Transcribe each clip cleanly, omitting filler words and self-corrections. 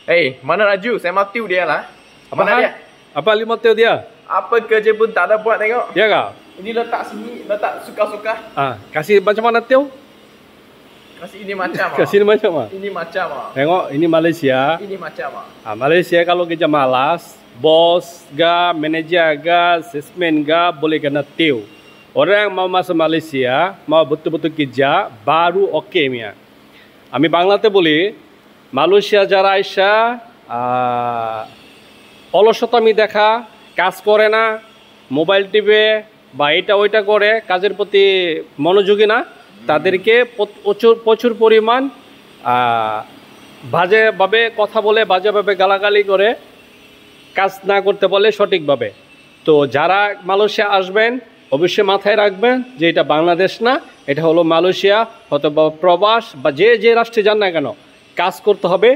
Hey, mana Raju? Saya mati dia lah. Mana dia? Apa 5 tahun dia? Apa kerja pun tak ada buat tengok. Ya kah? Ini letak sini, letak suka-suka. Kasih macam mana Teo? Kasih ini macam Kasih macam mana? Ini macam Tengok, ini Malaysia. Ini macam Malaysia kalau kerja malas, bos ga, manager ga, salesman ga boleh kena Teo. Orang yang mau masuk Malaysia, mau betul-betul kerja, baru okey punya. Ami Banglaতে বলি Malaysia যারা আইসা অলসতামি দেখা, কাজ করে না, mobile টিপে বা এটা ওইটা করে, কাজের প্রতি মনোযোগী না, তাদেরকে প্রচুর পরিমাণ বাজেভাবে কথা বলে, বাজেভাবে গালাগালি করে, কাজ না করতে বলে সঠিকভাবে। তো যারা মালয়েশিয়া আসবেন অবশ্যই মাথায় রাখবেন যে এটা বাংলাদেশ না, এটা হলো মালয়েশিয়া অথবা প্রবাস বা যে রাষ্ট্রে যান না কেন, কাজ করতে হবে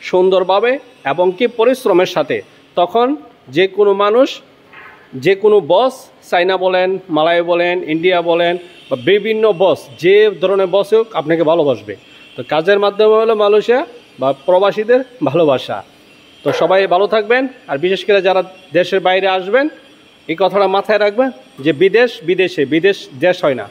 সুন্দরভাবে এবং কি পরিশ্রমের সাথে। তখন যে কোনো মানুষ, যে কোনো বস, চাইনা বলেন, মালয় বলেন, ইন্ডিয়া বলেন বা বিভিন্ন বস, যে ধরনের বস হোক আপনাকে ভালোবাসবে। তো কাজের মাধ্যমে হলো মালয়েশিয়া বা প্রবাসীদের ভালোবাসা। তো সবাই ভালো থাকবেন, আর বিশেষ করে যারা দেশের বাইরে আসবেন এই কথাটা মাথায় রাখবেন যে বিদেশ বিদেশে, বিদেশ দেশ হয় না।